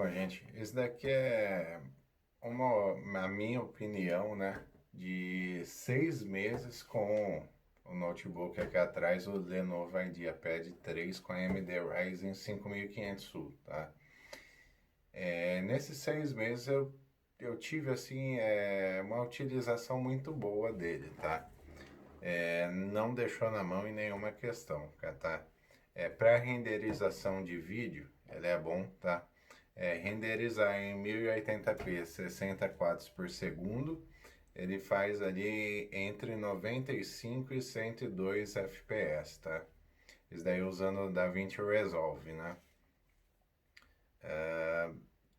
Bom, gente, esse daqui é a minha opinião, né? De 6 meses com o notebook aqui atrás, o Lenovo IdeaPad 3 com a AMD Ryzen 5500U, tá? Nesses 6 meses eu tive, assim, uma utilização muito boa dele, tá? Não deixou na mão em nenhuma questão, tá? Para renderização de vídeo, ele é bom, tá? Renderizar em 1080p 60 quadros por segundo, ele faz ali entre 95 e 102 fps, tá? Isso daí usando o DaVinci Resolve, né?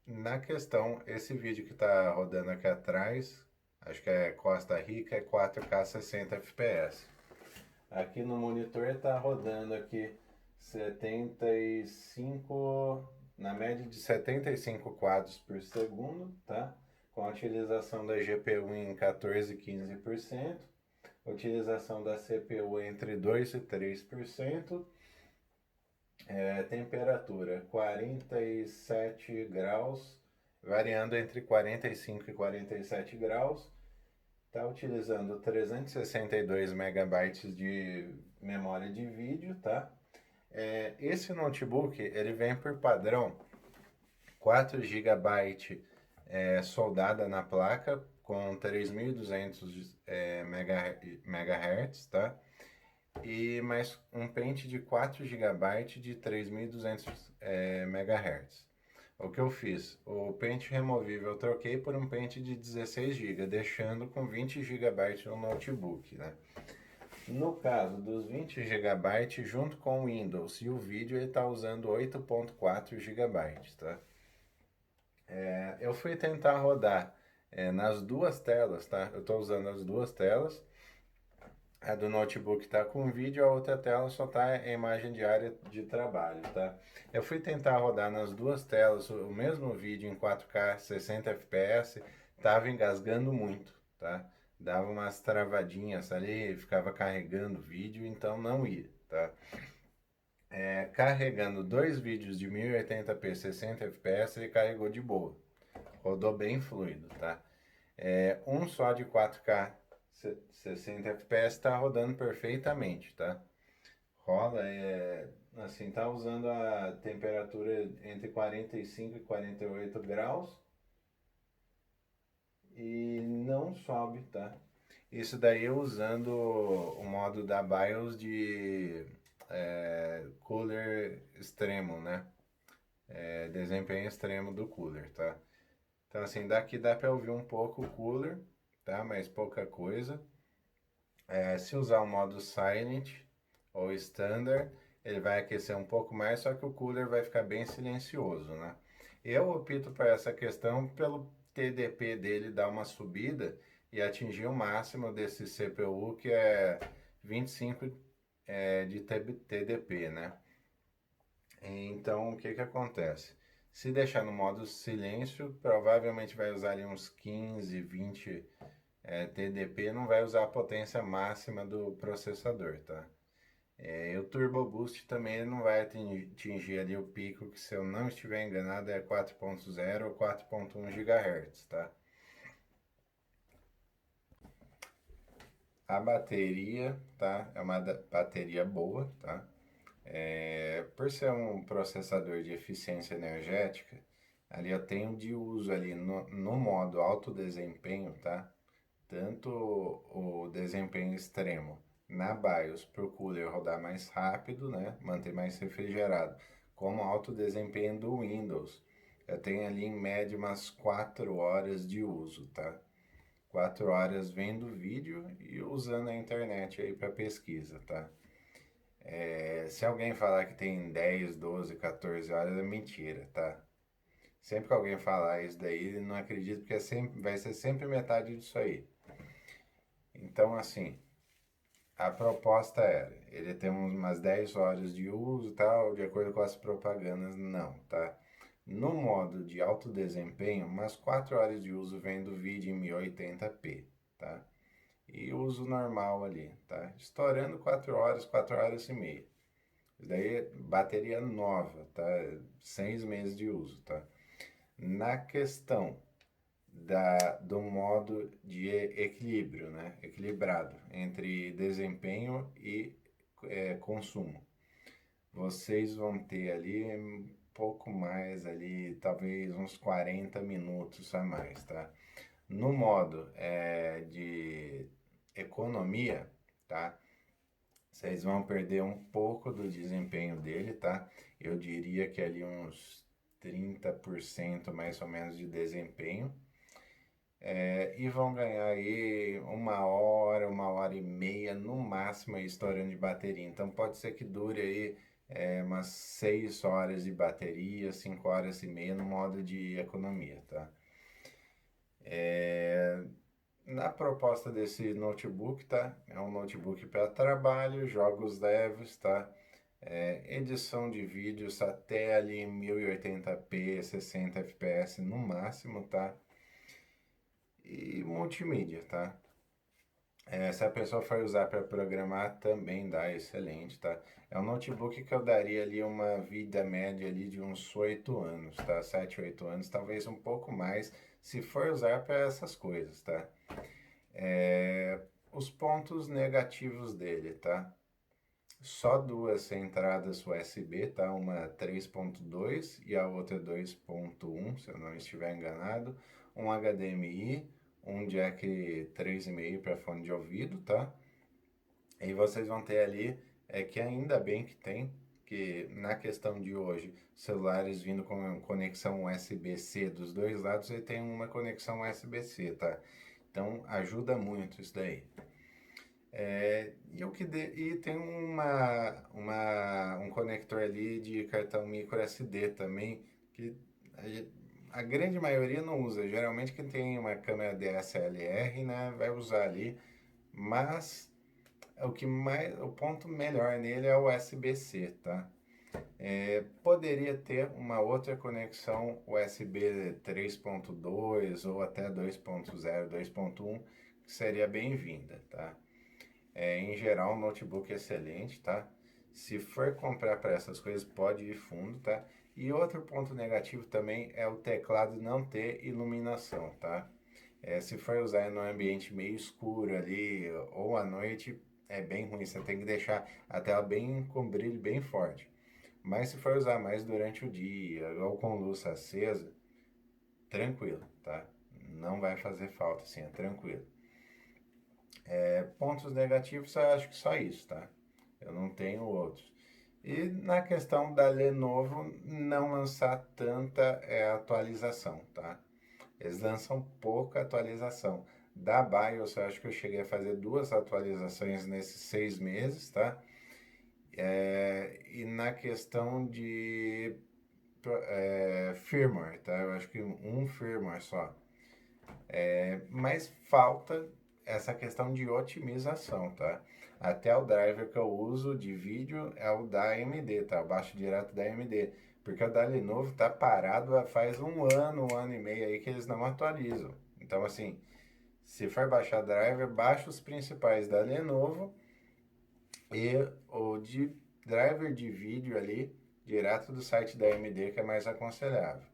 Na questão, esse vídeo que está rodando aqui atrás, acho que é Costa Rica, é 4K 60 fps. Aqui no monitor está rodando aqui 75, na média de 75 quadros por segundo, tá? Com a utilização da GPU em 14 e 15%, utilização da CPU entre 2 e 3%, temperatura 47 graus, variando entre 45 e 47 graus. Está utilizando 362 megabytes de memória de vídeo, tá? Esse notebook ele vem por padrão 4 GB soldada na placa com 3200 MHz, tá? E mais um pente de 4 GB de 3200 MHz. O que eu fiz? O pente removível eu troquei por um pente de 16 GB, deixando com 20 GB no notebook, né? No caso dos 20 GB, junto com o Windows e o vídeo, ele está usando 8.4 GB, tá? Eu fui tentar rodar nas duas telas, tá? Eu estou usando as duas telas. A do notebook está com vídeo, a outra tela só está a imagem de área de trabalho, tá? Eu fui tentar rodar nas duas telas o mesmo vídeo em 4K 60 fps, tava engasgando muito, tá? Dava umas travadinhas ali, ficava carregando o vídeo, então não ia, tá? Carregando dois vídeos de 1080p 60 fps, ele carregou de boa, rodou bem fluido, tá? Um só de 4K 60 FPS está rodando perfeitamente, tá? Rola, assim, tá usando a temperatura entre 45 e 48 graus e não sobe, tá? Isso daí eu usando o modo da BIOS de cooler extremo, né? Desempenho extremo do cooler, tá? Então assim, daqui dá para ouvir um pouco o cooler, tá? Mas pouca coisa. Se usar o modo Silent ou Standard, ele vai aquecer um pouco mais, só que o cooler vai ficar bem silencioso, né? Eu opto por essa questão pelo TDP dele dar uma subida e atingir o máximo desse CPU, que é 25 de TDP, né? Então, o que que acontece? Se deixar no modo silêncio, provavelmente vai usar ali uns 15, 20 TDP, não vai usar a potência máxima do processador, tá? E o Turbo Boost também não vai atingir ali o pico, que se eu não estiver enganado é 4.0 ou 4.1 GHz, tá? A bateria, tá? É uma bateria boa, tá? Por ser um processador de eficiência energética, ali eu tenho de uso ali no modo alto desempenho, tá? Tanto o desempenho extremo na BIOS para o cooler rodar mais rápido, né? Manter mais refrigerado, como alto desempenho do Windows. Eu tenho ali em média umas 4 horas de uso, tá? 4 horas vendo vídeo e usando a internet aí para pesquisa, tá? Se alguém falar que tem 10, 12, 14 horas, é mentira, tá? Sempre que alguém falar isso daí, não acredito, porque vai ser sempre metade disso aí. Então, assim, a proposta era, ele tem umas 10 horas de uso e tal, de acordo com as propagandas, não, tá? No modo de alto desempenho, umas 4 horas de uso vendo vídeo em 1080p, tá? E uso normal ali, tá? Estourando 4 horas, 4 horas e meia. Isso daí é bateria nova, tá? 6 meses de uso, tá? Na questão do modo de equilíbrio, né? Equilibrado entre desempenho e consumo. Vocês vão ter ali um pouco mais ali, talvez uns 40 minutos a mais, tá? No modo de economia, tá? Vocês vão perder um pouco do desempenho dele, tá? Eu diria que ali uns 30% mais ou menos de desempenho. E vão ganhar aí 1 hora e meia no máximo aí estourando de bateria. Então pode ser que dure aí umas 6 horas de bateria, 5 horas e meia no modo de economia, tá? Na proposta desse notebook, tá? É um notebook para trabalho, jogos leves, tá? Edição de vídeos até ali 1080p, 60 fps no máximo, tá? E multimídia, tá? Se a pessoa for usar para programar, também dá excelente, tá? É um notebook que eu daria ali uma vida média ali de uns 8 anos, tá? 7, 8 anos, talvez um pouco mais, se for usar para essas coisas, tá? Os pontos negativos dele, tá? Só duas entradas USB, tá? Uma 3.2 e a outra 2.1, se eu não estiver enganado. Um HDMI, um jack 3,5 para fone de ouvido, tá? E vocês vão ter ali, que ainda bem que tem, que na questão de hoje, celulares vindo com conexão USB-C dos dois lados, ele tem uma conexão USB-C, tá? Então ajuda muito isso daí. E tem um conector ali de cartão micro SD também, que a grande maioria não usa. Geralmente quem tem uma câmera DSLR, né, vai usar ali, mas o ponto melhor nele é o USB-C, tá? Poderia ter uma outra conexão USB 3.2 ou até 2.0, 2.1, que seria bem-vinda, tá? Em geral, um notebook excelente, tá? Se for comprar para essas coisas, pode ir fundo, tá? E outro ponto negativo também é o teclado não ter iluminação, tá? Se for usar em um ambiente meio escuro ali ou à noite, é bem ruim. Você tem que deixar a tela bem com brilho bem forte. Mas se for usar mais durante o dia ou com luz acesa, tranquilo, tá? Não vai fazer falta, assim, é tranquilo. Pontos negativos, eu acho que só isso, tá? Eu não tenho outros. E na questão da Lenovo, não lançar tanta atualização, tá? Eles lançam pouca atualização. Da BIOS, eu acho que eu cheguei a fazer 2 atualizações nesses 6 meses, tá? E na questão de firmware, tá? Eu acho que um firmware só. Mas falta essa questão de otimização, tá? Até o driver que eu uso de vídeo é o da AMD, tá? Eu baixo direto da AMD. Porque o da Lenovo tá parado faz um ano e meio aí que eles não atualizam. Então, assim, se for baixar driver, baixa os principais da Lenovo e o de driver de vídeo ali, direto do site da AMD, que é mais aconselhável.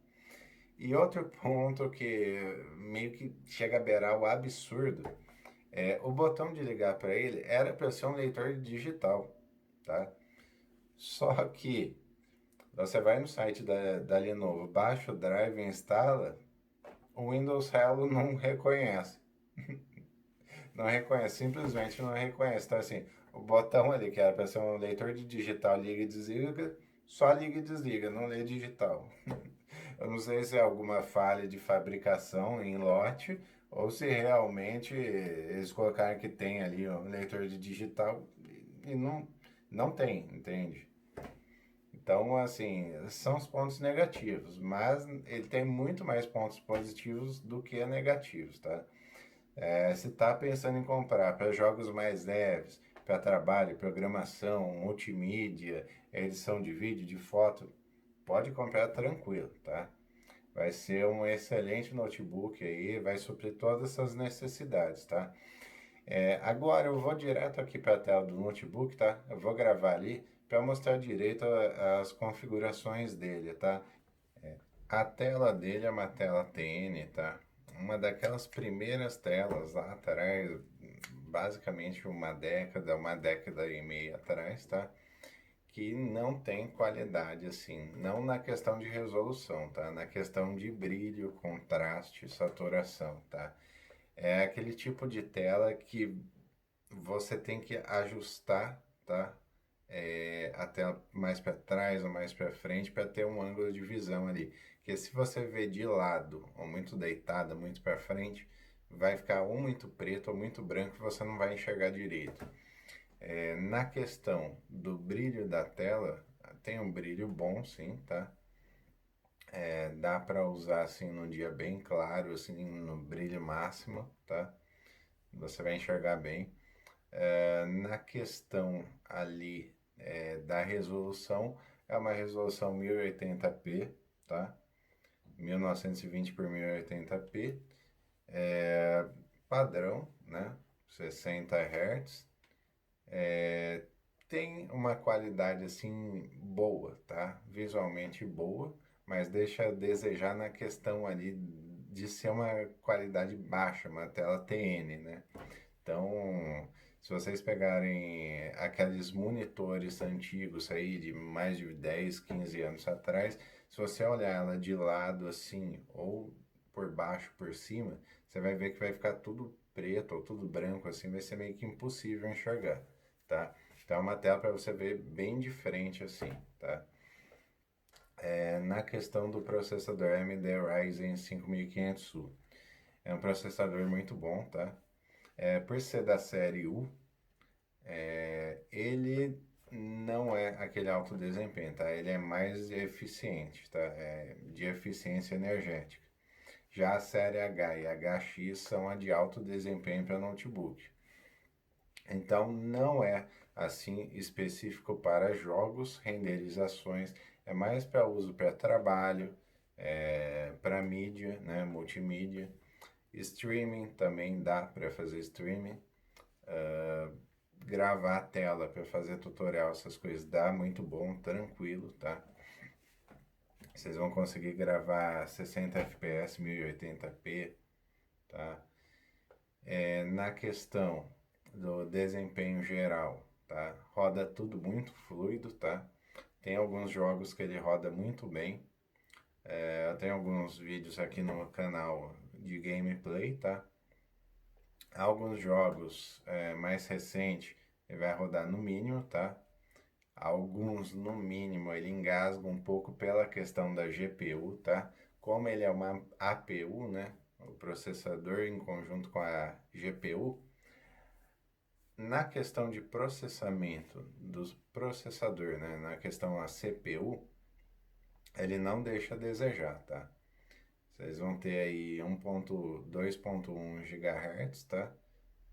E outro ponto que meio que chega a beirar o absurdo o botão de ligar para ele era para ser um leitor digital, tá? Só que você vai no site da Lenovo, baixa o drive e instala, o Windows Hello não reconhece. Não reconhece, simplesmente não reconhece. Então, assim, o botão ali, que era para ser um leitor de digital, liga e desliga, só liga e desliga, não lê digital. Eu não sei se é alguma falha de fabricação em lote ou se realmente eles colocaram que tem ali um leitor de digital e não tem, entende? Então, assim, são os pontos negativos, mas ele tem muito mais pontos positivos do que negativos, tá? Se está pensando em comprar para jogos mais leves, para trabalho, programação, multimídia, edição de vídeo, de foto, pode comprar tranquilo, tá? Vai ser um excelente notebook aí, vai suprir todas essas necessidades, tá? Agora eu vou direto aqui para a tela do notebook, tá? Eu vou gravar ali para mostrar direito as configurações dele, tá? A tela dele é uma tela TN, tá? Uma daquelas primeiras telas lá atrás, basicamente uma década e meia atrás, tá? Que não tem qualidade assim, não na questão de resolução, tá? Na questão de brilho, contraste, saturação, tá? É aquele tipo de tela que você tem que ajustar, tá? Até mais para trás ou mais para frente para ter um ângulo de visão ali. Porque se você vê de lado ou muito deitada, muito para frente, vai ficar ou muito preto ou muito branco e você não vai enxergar direito. Na questão do brilho da tela, tem um brilho bom, sim, tá? Dá para usar assim num dia bem claro, assim no brilho máximo, tá? Você vai enxergar bem. Na questão ali da resolução, é uma resolução 1080p, tá? 1920 por 1080p, padrão, né? 60 Hz. Tem uma qualidade assim boa, tá? Visualmente boa, mas deixa a desejar na questão ali de ser uma qualidade baixa, uma tela TN, né? Então, se vocês pegarem aqueles monitores antigos aí de mais de 10, 15 anos atrás, se você olhar ela de lado assim, ou por baixo, por cima, você vai ver que vai ficar tudo preto ou tudo branco assim, vai ser meio que impossível enxergar, tá? Então é uma tela para você ver bem diferente assim, tá? Na questão do processador AMD Ryzen 5500U, é um processador muito bom, tá? Por ser da série U, ele não é aquele alto desempenho, tá? Ele é mais eficiente, tá? De eficiência energética. Já a série H e HX são a de alto desempenho para notebook. Então não é assim específico para jogos, renderizações, é mais para uso para trabalho, para mídia, né, multimídia, streaming também dá para fazer streaming, gravar a tela para fazer tutorial, essas coisas dá muito bom, tranquilo, tá? Vocês vão conseguir gravar 60 fps, 1080p, tá? Na questão do desempenho geral, tá? Roda tudo muito fluido, tá? Tem alguns jogos que ele roda muito bem. Eu tenho alguns vídeos aqui no canal de gameplay, tá? Alguns jogos mais recentes ele vai rodar no mínimo, tá? Alguns no mínimo ele engasga um pouco pela questão da GPU, tá? Como ele é uma APU, né? O processador em conjunto com a GPU, na questão de processamento do processador, né? Na questão da CPU, ele não deixa a desejar, tá? Vocês vão ter aí 2.1 GHz, tá?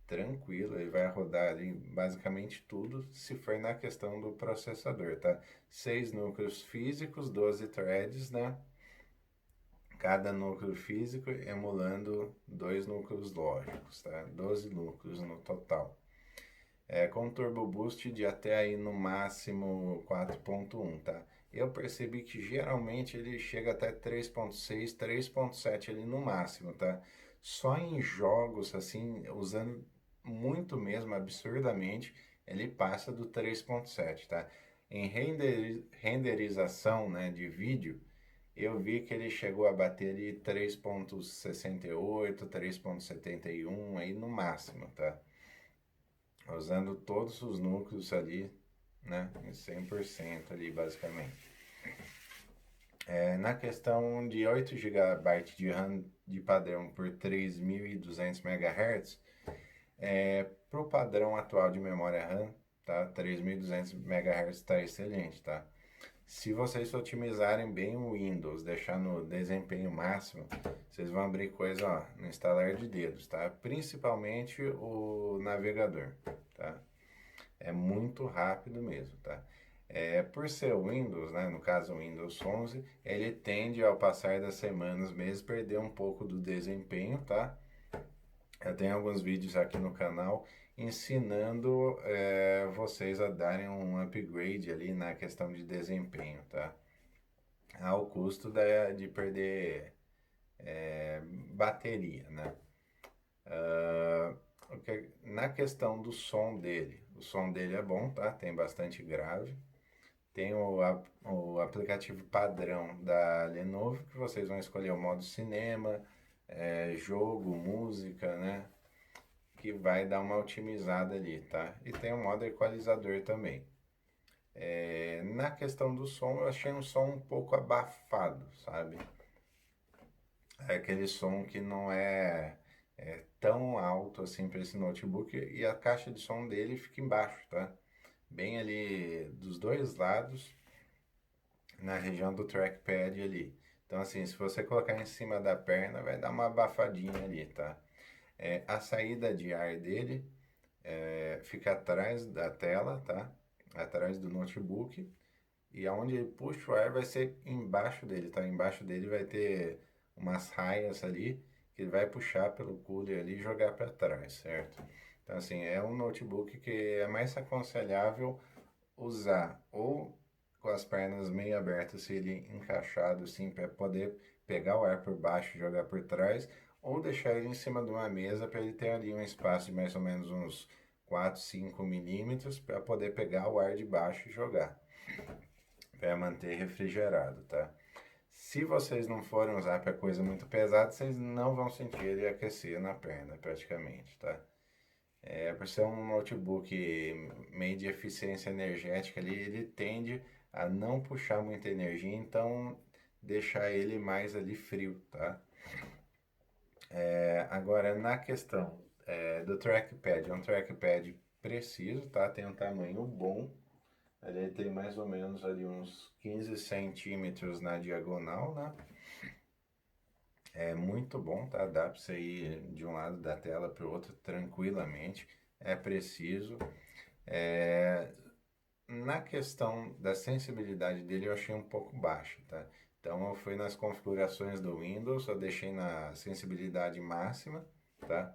Tranquilo, ele vai rodar ali basicamente tudo se for na questão do processador, tá? 6 núcleos físicos, 12 threads, né? Cada núcleo físico emulando 2 núcleos lógicos, tá? 12 núcleos no total. Com Turbo Boost de até aí no máximo 4.1, tá? Eu percebi que geralmente ele chega até 3.6, 3.7 ali no máximo, tá? Só em jogos, assim, usando muito mesmo, absurdamente, ele passa do 3.7, tá? Em renderização, né, de vídeo, eu vi que ele chegou a bater ali 3.68, 3.71 aí no máximo, tá? Usando todos os núcleos ali, né, em 100% ali basicamente. Na questão de 8 GB de RAM de padrão por 3.200 MHz, para o padrão atual de memória RAM, tá, 3.200 MHz está excelente, tá? Se vocês otimizarem bem o Windows, deixar no desempenho máximo, vocês vão abrir coisa, ó, no instalar de dedos, tá? Principalmente o navegador, tá? É muito rápido mesmo, tá? Por ser o Windows, né, no caso o Windows 11, ele tende ao passar das semanas, meses, perder um pouco do desempenho, tá? Eu tenho alguns vídeos aqui no canal ensinando vocês a darem um upgrade ali na questão de desempenho, tá? ao custo de perder bateria, né? Ah, na questão do som dele, o som dele é bom, tá? Tem bastante grave. Tem o aplicativo padrão da Lenovo, que vocês vão escolher o modo cinema, jogo, música, né? Que vai dar uma otimizada ali, tá? E tem o modo equalizador também. Na questão do som, eu achei um som um pouco abafado, sabe? É aquele som que não é tão alto assim para esse notebook e a caixa de som dele fica embaixo, tá? Bem ali dos dois lados, na região do trackpad ali. Então, assim, se você colocar em cima da perna, vai dar uma abafadinha ali, tá? A saída de ar dele fica atrás da tela, tá? Atrás do notebook. E aonde ele puxa o ar vai ser embaixo dele, tá? Embaixo dele vai ter umas raias ali que ele vai puxar pelo cooler ali e jogar para trás, certo? Então, assim, é um notebook que é mais aconselhável usar ou com as pernas meio abertas, se ele encaixado assim, para poder pegar o ar por baixo e jogar por trás, ou deixar ele em cima de uma mesa para ele ter ali um espaço de mais ou menos uns 4, 5 milímetros para poder pegar o ar de baixo e jogar, para manter refrigerado, tá? Se vocês não forem usar para coisa muito pesada, vocês não vão sentir ele aquecer na perna, praticamente, tá? Por ser um notebook meio de eficiência energética ali, ele tende a não puxar muita energia, então deixar ele mais ali frio, tá? Agora, na questão do trackpad, é um trackpad preciso, tá? Tem um tamanho bom, ele tem mais ou menos ali uns 15 centímetros na diagonal, né? É muito bom, tá? Dá para você ir de um lado da tela para o outro tranquilamente. É preciso. É, Na questão da sensibilidade dele, eu achei um pouco baixo, tá? Então, eu fui nas configurações do Windows, eu deixei na sensibilidade máxima, tá?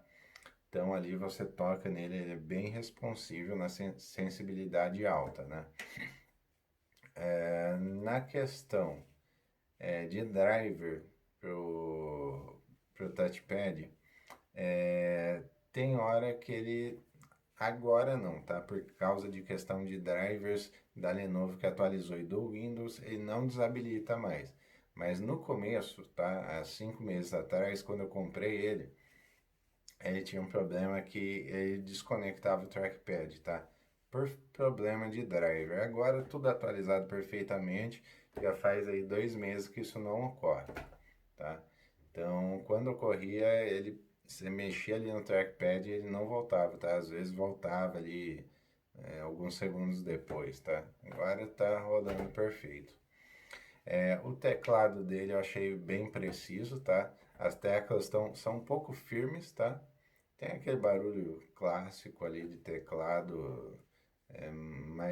Então, ali você toca nele, ele é bem responsível na sensibilidade alta, né? Na questão de driver pro touchpad, tem hora que ele agora não, tá? Por causa de questão de drivers da Lenovo que atualizou e do Windows, ele não desabilita mais. Mas no começo, tá? Há 5 meses atrás, quando eu comprei ele tinha um problema que ele desconectava o trackpad, tá? Por problema de driver. Agora tudo atualizado perfeitamente, já faz aí 2 meses que isso não ocorre, tá? Então, quando ocorria, você mexia ali no trackpad e ele não voltava, tá? Às vezes voltava ali alguns segundos depois, tá? Agora tá rodando perfeito. O teclado dele eu achei bem preciso, tá? As teclas são um pouco firmes, tá? Tem aquele barulho clássico ali de teclado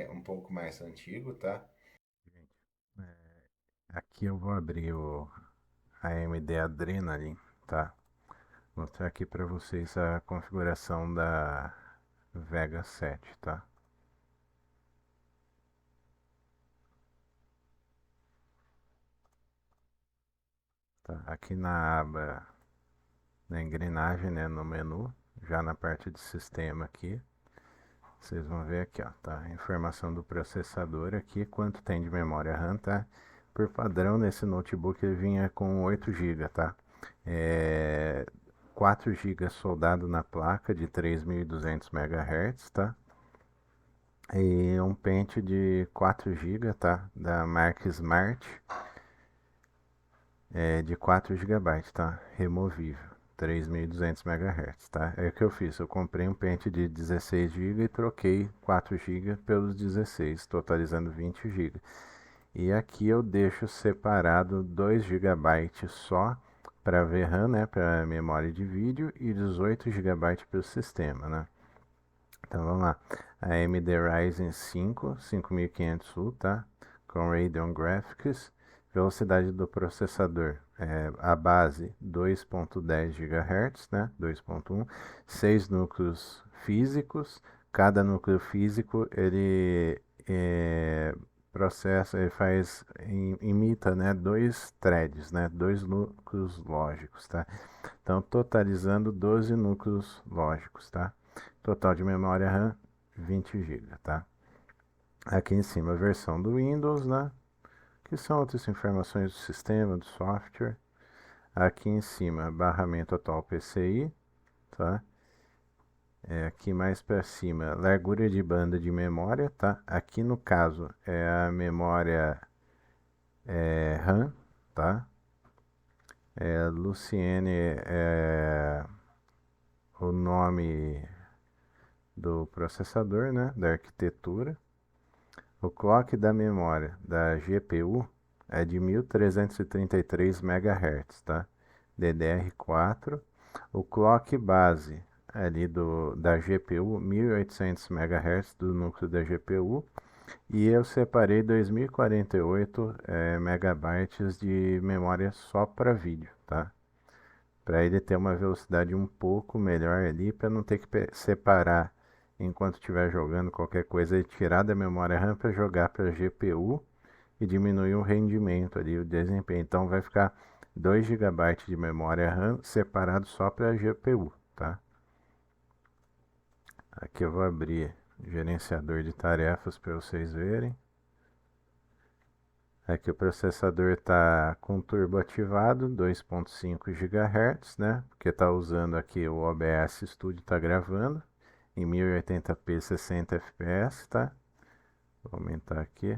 um pouco mais antigo, tá? Gente, aqui eu vou abrir o AMD Adrenalin, tá? Mostrar aqui para vocês a configuração da Vega 7, tá? Aqui na aba, na engrenagem, né, no menu, já na parte de sistema aqui, vocês vão ver aqui, ó, tá? Informação do processador aqui, quanto tem de memória RAM, tá? Por padrão, nesse notebook ele vinha com 8 GB, tá? É, 4 GB soldado na placa de 3.200 MHz, tá? E um pente de 4 GB, tá? Da marca Smart, de 4 GB, tá? Removível, 3.200 MHz, tá? É o que eu fiz, eu comprei um pente de 16 GB e troquei 4 GB pelos 16, totalizando 20 GB. E aqui eu deixo separado 2 GB só para VRAM, né, para memória de vídeo, e 18 GB para o sistema, né? Então vamos lá. A AMD Ryzen 5 5500U, tá? Com Radeon Graphics. Velocidade do processador, a base 2.10 GHz, né? 2.1, 6 núcleos físicos. Cada núcleo físico ele processa, ele faz, imita, né, dois threads, né, dois núcleos lógicos, tá? Então, totalizando 12 núcleos lógicos, tá? Total de memória RAM, 20 GB, tá? Aqui em cima, a versão do Windows, né? Que são outras informações do sistema, do software. Aqui em cima, barramento atual PCI, tá? Aqui mais para cima, largura de banda de memória, tá? Aqui no caso é a memória RAM, tá? Luciene é o nome do processador, né? Da arquitetura. O clock da memória da GPU é de 1333 MHz, tá? DDR4. O clock base ali da GPU, 1800 MHz do núcleo da GPU. E eu separei 2048 megabytes de memória só para vídeo, tá? Para ele ter uma velocidade um pouco melhor ali, para não ter que separar enquanto estiver jogando qualquer coisa e tirar da memória RAM para jogar para a GPU e diminuir o rendimento ali, o desempenho. Então vai ficar 2 GB de memória RAM separado só para a GPU, tá? Aqui eu vou abrir o gerenciador de tarefas para vocês verem. Aqui o processador está com turbo ativado, 2.5 GHz, né? Porque está usando aqui o OBS Studio, está gravando em 1080p 60 fps, tá? Vou aumentar aqui.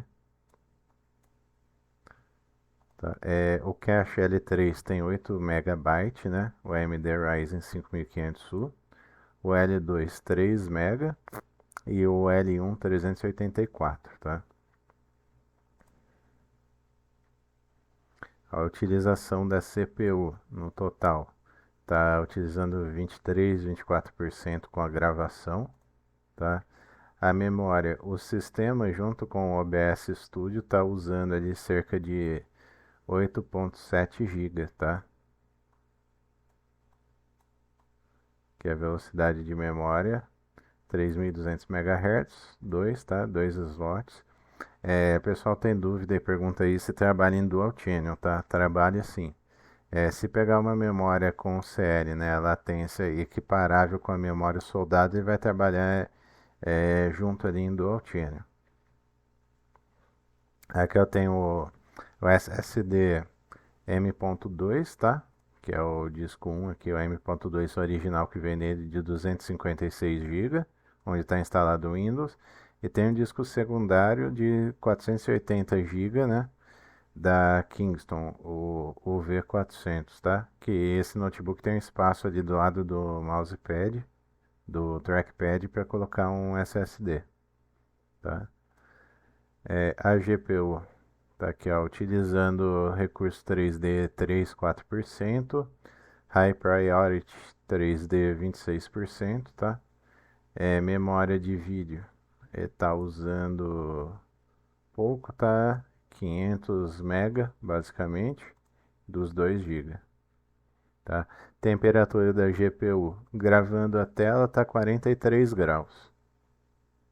Tá? O cache L3 tem 8 MB, né? O AMD Ryzen 5500U. O L2 3 MB e o L1 384, tá? A utilização da CPU no total está utilizando 23, 24% com a gravação, tá? A memória, o sistema junto com o OBS Studio está usando ali cerca de 8.7 GB, tá? Que é a velocidade de memória, 3.200 MHz, 2, tá? 2 slots. O pessoal tem dúvida e pergunta aí se trabalha em Dual Channel, tá? Trabalha sim. Se pegar uma memória com CL, né, latência equiparável com a memória soldada, ele vai trabalhar junto ali em Dual Channel. Aqui eu tenho o SSD M.2, tá? Que é o disco 1 aqui, o M.2 original que vem nele de 256 GB, onde está instalado o Windows. E tem um disco secundário de 480 GB, né? Da Kingston, o V400, tá? Que esse notebook tem um espaço ali do lado do mousepad, do trackpad para colocar um SSD, tá? A GPU tá aqui, ó, utilizando recurso 3D 3, 4%, High Priority 3D 26%, tá? Memória de vídeo, tá usando pouco, tá? 500 MB basicamente, dos 2 GB, tá? Temperatura da GPU, gravando a tela, tá 43 graus,